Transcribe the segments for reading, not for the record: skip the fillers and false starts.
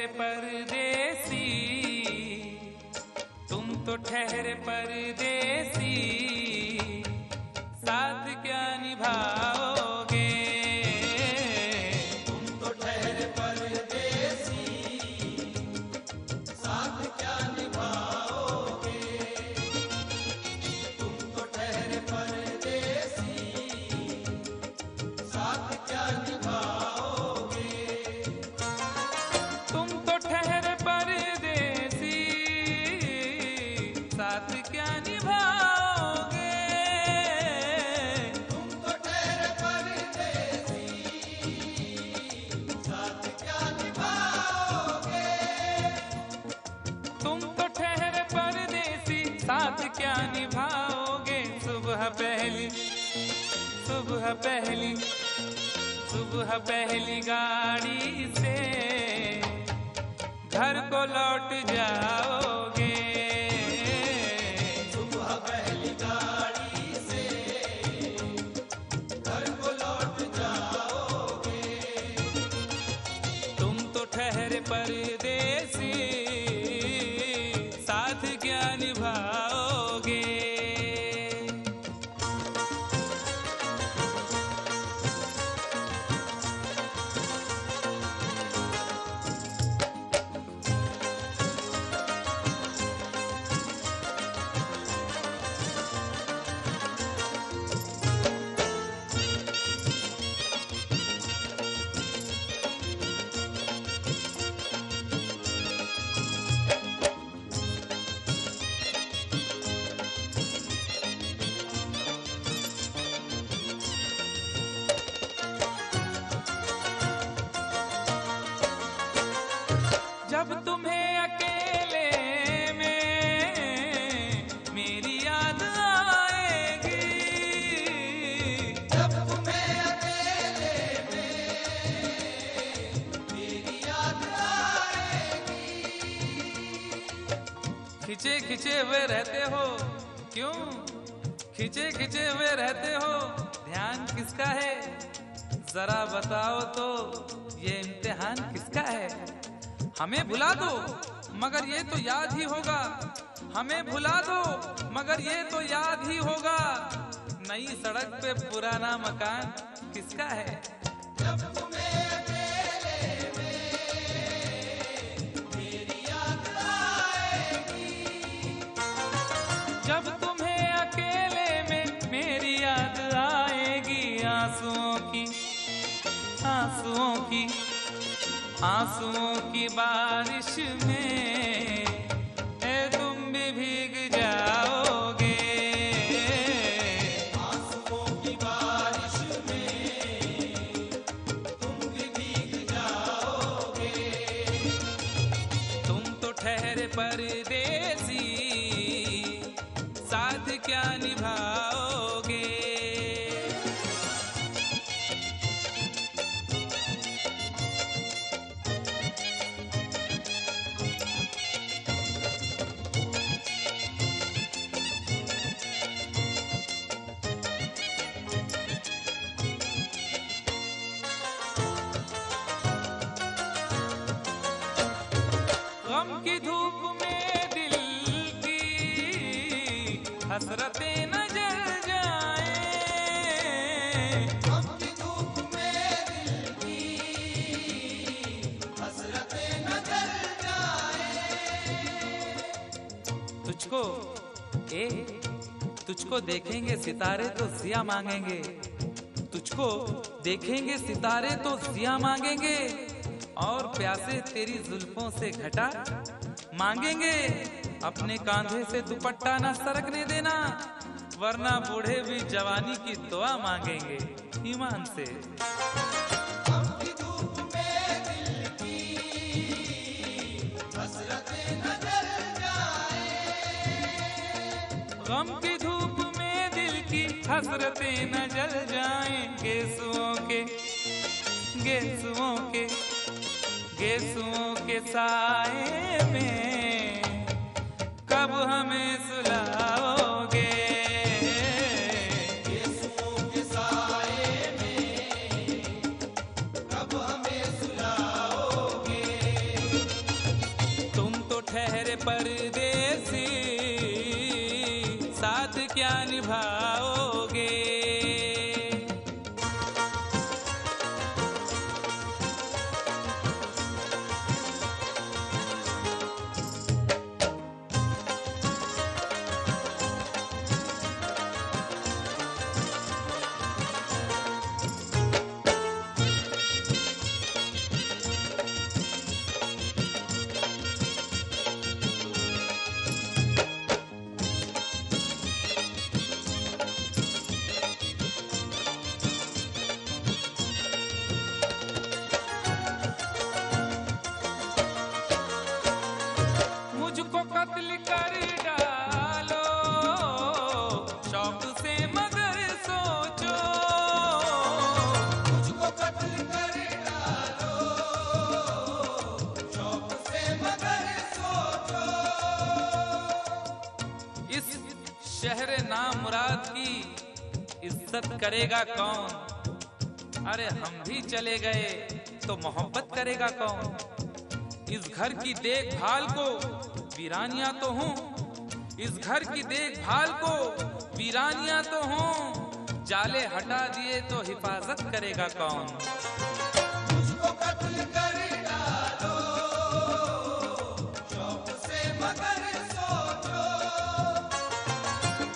ठहरे परदेसी, तुम तो ठहरे परदेसी, साथ क्या निभाओगे? तुम तो ठहरे परदेसी, साथ क्या निभाओगे? तुम तो ठहरे परदेसी, साथ क्या निभाओगे? तुम तो ठहरे परदेसी, साथ क्या निभाओगे? तुम तो ठहरे परदेसी, साथ क्या निभाओगे? तुम तो ठहरे परदेसी, साथ क्या निभाओगे? सुबह पहली, सुबह पहली, सुबह पहली गाड़ी से घर को लौट जाओगे। सुबह पहली गाड़ी से घर को लौट जाओगे। तुम तो ठहरे परदेसी, साथ क्या निभाओगे? जब तुम्हें अकेले में मेरी याद आएगी, जब तुम्हें अकेले में मेरी याद आएगी। खिंचे खिंचे हुए रहते हो क्यों? खिंचे खिंचे हुए रहते हो, ध्यान किसका है? जरा बताओ तो ये इम्तिहान किसका है? हमें भुला दो मगर ये तो याद ही होगा, हमें भुला दो मगर ये तो याद ही होगा। नई सड़क पे पुराना मकान किसका है? जब तुम्हें अकेले में मेरी याद आएगी। जब तुम्हें अकेले में मेरी याद आएगी, आंसुओं की, आंसुओं की, आंसुओं की बारिश में ए तुम भी भीग जाओगे। आंसुओं की बारिश में तुम भी भीग जाओगे। तुम तो ठहरे परदेसी, साथ क्या निभाओगे? गम की धूप में दिल की हसरतें न जल जाएं। गम की धूप में दिल की हसरतें न जल जाएं। तुझको तुझको देखेंगे सितारे तो जिया मांगेंगे, तुझको देखेंगे सितारे तो जिया मांगेंगे, और प्यासे तेरी जुल्फों से घटा मांगेंगे। अपने कांधे से दुपट्टा न सरकने देना, वरना बूढ़े भी जवानी की दुआ मांगेंगे ईमान से। गम की धूप में दिल की हसरतें न जल जाएं। गम की धूप में दिल की हसरतें न जल जाएं। गेसुओं के, गेसुओं के, गेसुओं के साए में कब हमें सुलाओगे? गेसुओं के साए में कब हमें सुलाओगे? शहर नाम मुराद की इज्जत करेगा कौन? अरे हम भी चले गए तो मोहब्बत करेगा कौन? इस घर की देखभाल को वीरानियां तो हूँ, इस घर की देखभाल को वीरानियां तो हूँ, जाले हटा दिए तो हिफाजत करेगा कौन? मुझको कत्ल कर डालो शौक से मगर सोचो,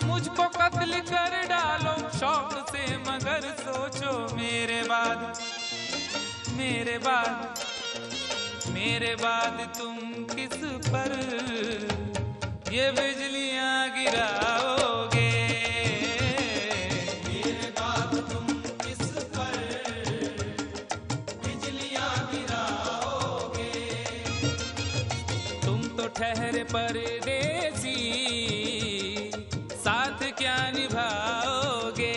मुझको कत्ल कर डालो शौक से मगर सोचो, मेरे बाद मेरे बाद मेरे बाद तुम किस पर ये बिजलियां गिराओगे? मेरे बाद तुम किस पर बिजलियां गिराओगे? तुम तो ठहरे परदेसी, साथ क्या निभाओगे?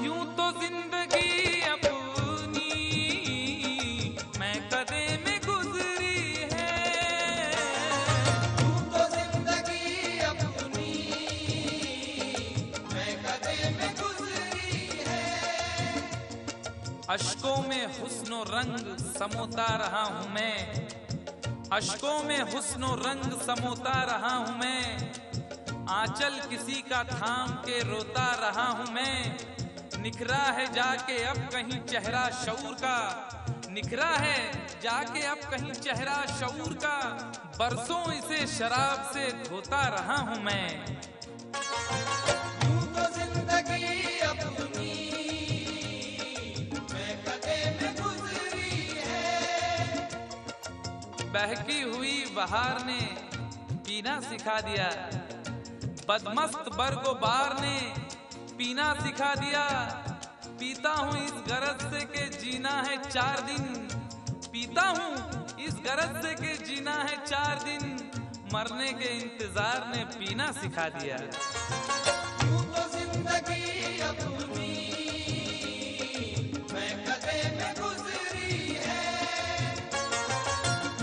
यूं तो जिंदगी अपनी मैं कदे में गुजरी है, तू तो जिंदगी अपनी मैं कदे में गुजरी है। अश्कों में हुस्नो रंग समोता रहा हूं मैं, अश्कों में हुस्नो रंग समोता रहा हूं मैं, आंचल किसी का थाम के रोता रहा हूं मैं। निखरा है जाके अब कहीं चेहरा शऊर का, निखरा है जाके अब कहीं चेहरा शऊर का, बरसों इसे शराब से धोता रहा हूं मैं। तू तो जिंदगी अपनी मैं कदे में गुजरी है। बहकी हुई बहार ने पीना सिखा दिया, बदमस्त बरगोबार ने पीना सिखा दिया। पीता हूँ इस गरज से के जीना है 4 दिन, पीता हूँ इस गरज से के जीना है 4 दिन, मरने के इंतजार ने पीना सिखा दिया। तू तो जिंदगी अपनी मैं कदे में गुजरी है।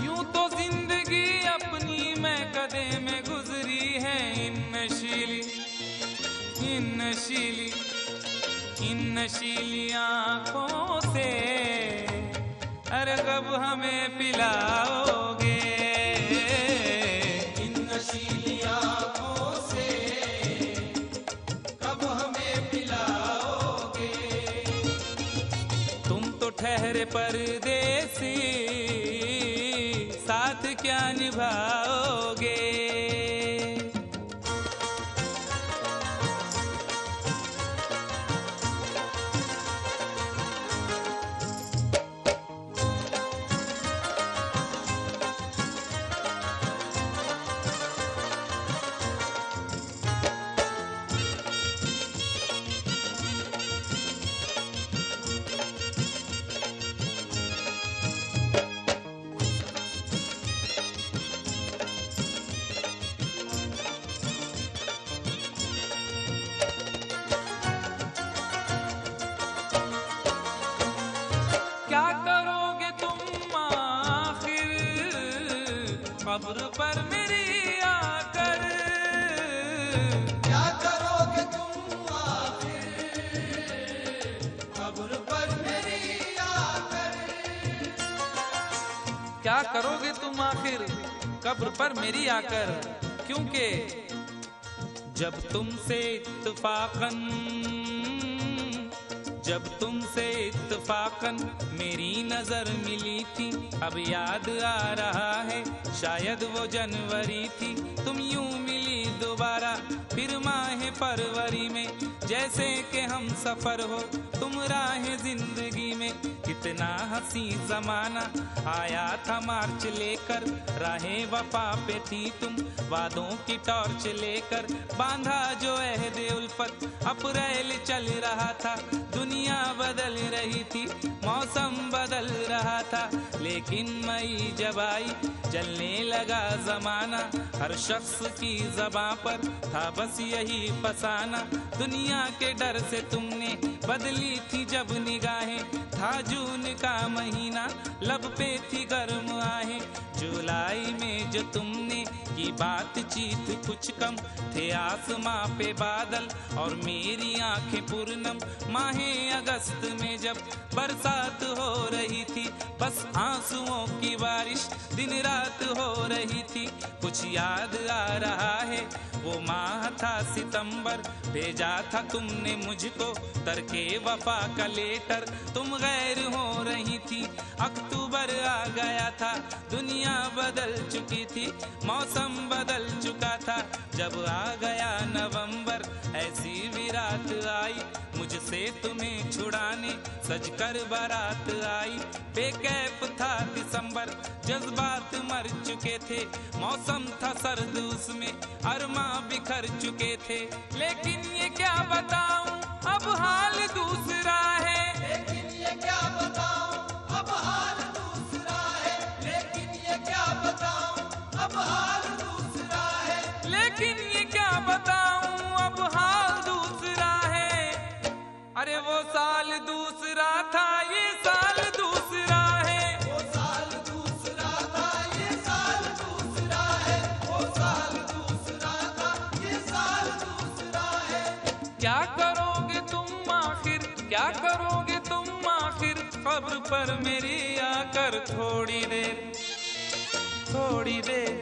यूं तो जिंदगी अपनी मैं कदे में गुजरी है। इन नशीली आंखों से अरे कब हमें पिलाओगे? इन नशीली आंखों से कब हमें पिलाओगे? तुम तो ठहरे परदेसी, साथ क्या निभाओगे? क्या करोगे तुम आखिर कब्र पर मेरी आकर? क्या करोगे तुम आखिर कब्र पर मेरी आकर? क्या करोगे तुम आखिर कब्र पर मेरी आकर? क्योंकि जब तुमसे इत्तफाकन मेरी नजर मिली थी, अब याद आ रहा है शायद वो जनवरी थी। तुम यूं मिली दोबारा फिर माह फरवरी में, जैसे कि हम सफर हो तुम राह जिंदगी में। कितना हंसी जमाना आया था मार्च लेकर, राहें वफा पे थी तुम वादों की टॉर्च लेकर। बांधा जो अहदे उल्फत अप्रैल चल रहा था, दुनिया बदल रही थी, मौसम बदल रहा था, लेकिन मई जब आई जलने लगा जमाना, हर शख्स की ज़बां पर था बस यही फसाना। दुनिया के डर से तुमने बदली थी जब निगाहें, था जून का महीना लब पे थी गर्म आहें। जुलाई में जो तुमने की बातचीत कुछ कम, थे आसमां पे बादल और मेरी आंखें पूर्णम। माहे अगस्त में जब बरसात हो रही थी, बस आंसुओं की बारिश दिन रात हो रही थी। कुछ याद आ रहा है वो माह था सितंबर, भेजा था तुमने मुझको तरके वफा का लेटर। तुम गैर हो रही थी, अक्टूबर आ गया था, दुनिया बदल चुकी थी, मौसम बदल चुका था। जब आ गया नवंबर ऐसी भी रात आई, मुझसे तुम्हें छुड़ाने सजकर बारात आई। बेकैफ था दिसंबर, जज्बात मर चुके थे, मौसम था सर्द उसमें अरमा बिखर चुके थे। लेकिन ये क्या बताऊं अब हाल दूसरा है, लेकिन ये क्या बताऊं अब हाल दूसरा है, लेकिन ये क्या बताऊं अब हाल दूसरा है, लेकिन ये क्या बताऊं अब हाल दूसरा है। अरे वो साल दूसरा था, ये साल दूसरा है, वो साल दूसरा था, ये साल दूसरा है, वो साल दूसरा था, ये साल दूसरा है। क्या करोगे तुम आखिर, क्या करोगे तुम आखिर, खबर पर मेरी आकर थोड़ी देर, थोड़ी देर,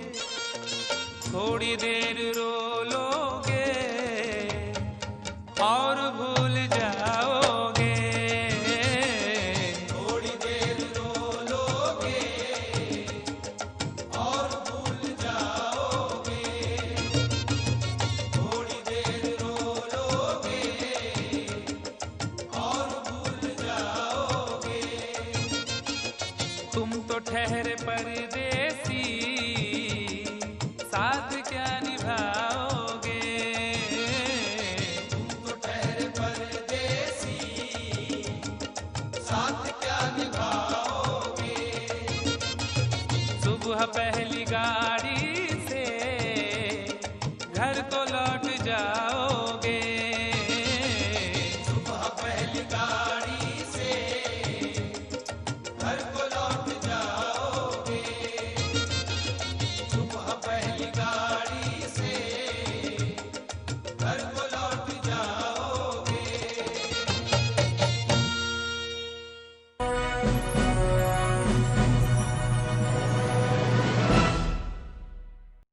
थोड़ी देर रो लोगे और भूल जाओगे। थोड़ी देर रो लोगे और भूल जाओगे, थोड़ी देर रो लोगे और भूल जाओगे। तुम तो ठहरे परदेसी, साथ क्या निभाओगे। तुम तो ठहरे परदेसी, साथ क्या निभाओगे। सुबह पहली गाड़ी से घर को लौट जाओ।